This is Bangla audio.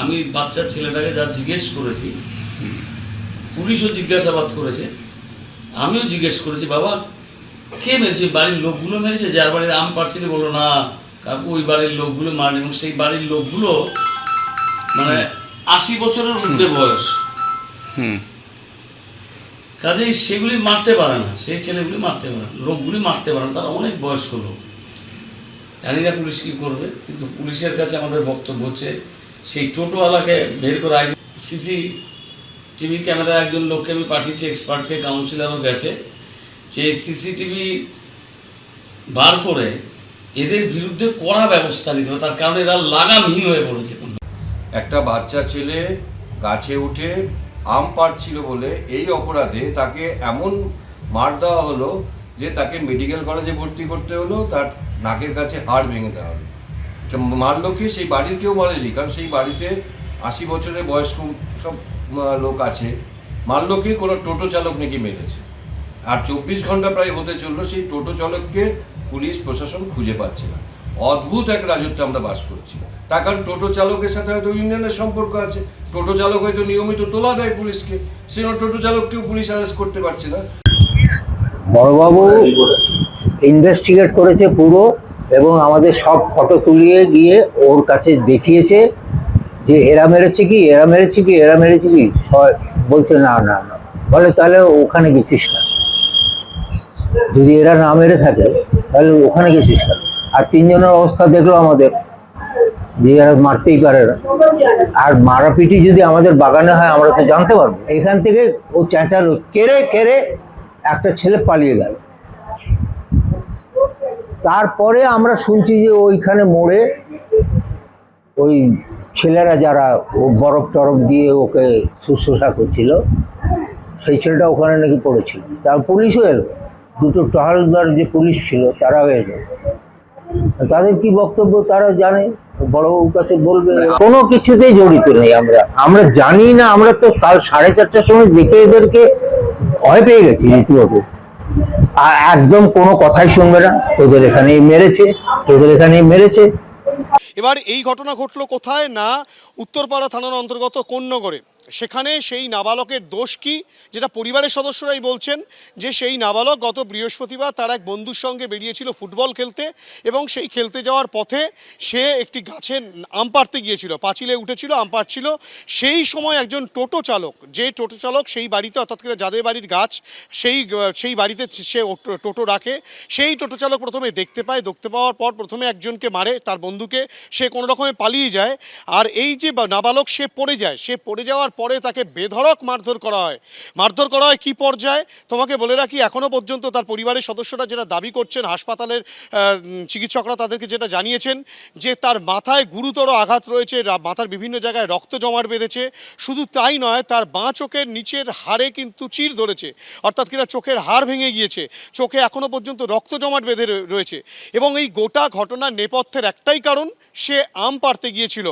আমি বাচ্চা ছেলেটাকে যা জিজ্ঞেস করেছি, পুলিশও জিজ্ঞাসাবাদ করেছে, আমিও জিজ্ঞেস করেছি, বাবা কে মেরেছে? বাড়ির লোকগুলো মেরেছে? যার বাড়ির আম পাড়ছিলে বললো না কাকু ওই বাড়ির লোকগুলো মারে, এবং সেই বাড়ির লোকগুলো মানে 80 বছরের ঊর্ধ্বে বয়স। কাজেই সেগুলি মারতে পারে না, সেই ছেলেগুলি মারতে পারে না, লোকগুলি মারতে পারে না, তারা অনেক বয়স্ক লোক। জানি না পুলিশ কী করবে, কিন্তু পুলিশের কাছে আমাদের বক্তব্য হচ্ছে সেই টোটোওয়ালাকে বের করে আগে সিসিটিভি ক্যামেরায় একজন লোককে আমি পাঠিয়েছি, এক্সপার্টকে, কাউন্সিলারও গেছে, যে সিসিটিভি বার করে এদের বিরুদ্ধে কড়া ব্যবস্থা নিতে হবে, তার কারণে এরা লাগামহীন হয়ে পড়েছে। একটা বাচ্চা ছেলে গাছে উঠে আম পাড়ছিল বলে এই অপরাধে তাকে এমন মার দেওয়া হলো যে তাকে মেডিকেল কলেজে ভর্তি করতে হলো, তার নাকের কাছে হাড় ভেঙে দেওয়া হলো। মারলো কি? সেই বাড়ির কেউ মারেনি, কারণ সেই বাড়িতে 80 বছরের বয়স্ক সব লোক আছে। মারলো কি? কোনো টোটো চালক নাকি মেরেছে। আর 24 ঘন্টা প্রায় হতে চললো, সেই টোটো চালককে পুলিশ প্রশাসন খুঁজে পাচ্ছে না। অদ্ভুত এক রাজত্বে আমরা বাস করছি। তার কারণ টোটো চালকের সাথে হয়তো ইউনিয়নের সম্পর্ক আছে, টোটো চালক হয়তো নিয়মিত তোলা দেয় পুলিশকে, সেই টোটো চালককেও পুলিশ অ্যারেস্ট করতে পারছে না। বড়বাবু ইনভেস্টিগেট করেছে পুরো, এবং আমাদের সব ফটো তুলিয়ে গিয়ে ওর কাছে দেখিয়েছে যে এরা মেরেছে কি, এরা মেরেছে কি, এরা মেরেছে কি। সবাই বলছে না না না। বলে তাহলে ওখানে গেছিস কেন? যদি এরা না মেরে থাকে তাহলে ওখানে গেছিস কেন? আর 3 জনের অবস্থা দেখলো আমাদের, যে এরা মারতেই পারে না। আর মারাপিটি যদি আমাদের বাগানে হয় আমরা তো জানতে পারবো। এখান থেকে ও চেঁচালো কেড়ে কেড়ে, একটা ছেলে পালিয়ে গেল। তারপরে আমরা শুনছি যে ওইখানে মোড়ে ওই ছেলেরা যারা ও বরফ টরফ দিয়ে ওকে শুশ্রূষা করছিল, সেই ছেলেটা ওখানে নাকি পড়েছিল। তার পুলিশও এলো, 2টো টহলদার যে পুলিশ ছিল তারাও এলো। তাদের কি বক্তব্য তারা জানে, বড়বাবুর কাছে বলবে। কোনো কিছুতেই জড়িত নেই আমরা জানি না। আমরা তো কাল 4:30টার সময় দেখে এদেরকে ভয় পেয়ে গেছি রীতিমতো। আর একদম কোনো কথাই শুনবে না, তোদের এখানেই মেরেছে, তোদের এখানেই মেরেছে। এবার এই ঘটনা ঘটলো কোথায় না, উত্তরপাড়া থানার অন্তর্গত কোন্নগরে। সেখানে সেই নাবালকের দোষ কি, যেটা পরিবারের সদস্যরাই বলছেন যে সেই নাবালক গত বৃহস্পতিবার তার এক বন্ধুর সঙ্গে বেরিয়েছিল ফুটবল খেলতে, এবং সেই খেলতে যাওয়ার পথে সে একটি গাছে আম পাড়তে গিয়েছিল, পাঁচিলে উঠেছিল, আম পাড়ছিল। সেই সময় একজন টোটো চালক, যে টোটো চালক সেই বাড়িতে, অর্থাৎ যাদের বাড়ির গাছ সেই বাড়িতে সে টোটো রাখে, সেই টোটো চালক প্রথমে দেখতে পাওয়ার পর প্রথমে একজনকে মারে, তার বন্ধুকে। সে কোনো রকমে পালিয়ে যায়। আর এই যে নাবালক, সে পড়ে যাওয়ার পরে তাকে বেধড়ক মারধর করা হয়। কি পর্যায়ে তোমাকে বলে রাখি, এখনো পর্যন্ত তার পরিবারের সদস্যরা যেটা দাবি করছেন, হাসপাতালের চিকিৎসকরা তাদেরকে যেটা জানিয়েছেন যে তার মাথায় গুরুতর আঘাত রয়েছে, মাথার বিভিন্ন জায়গায় রক্ত জমাট বেঁধেছে। শুধু তাই নয়, তার বাঁ চোখের নিচের হাড়ে কিন্তু চির ধরেছে, অর্থাৎ কিনা চোখের হাড় ভেঙে গিয়েছে, চোখে এখনো পর্যন্ত রক্ত জমাট বেঁধে রয়েছে। এবং এই গোটা ঘটনার নেপথ্যের একটাই কারণ, সে আম পাড়তে গিয়েছিল।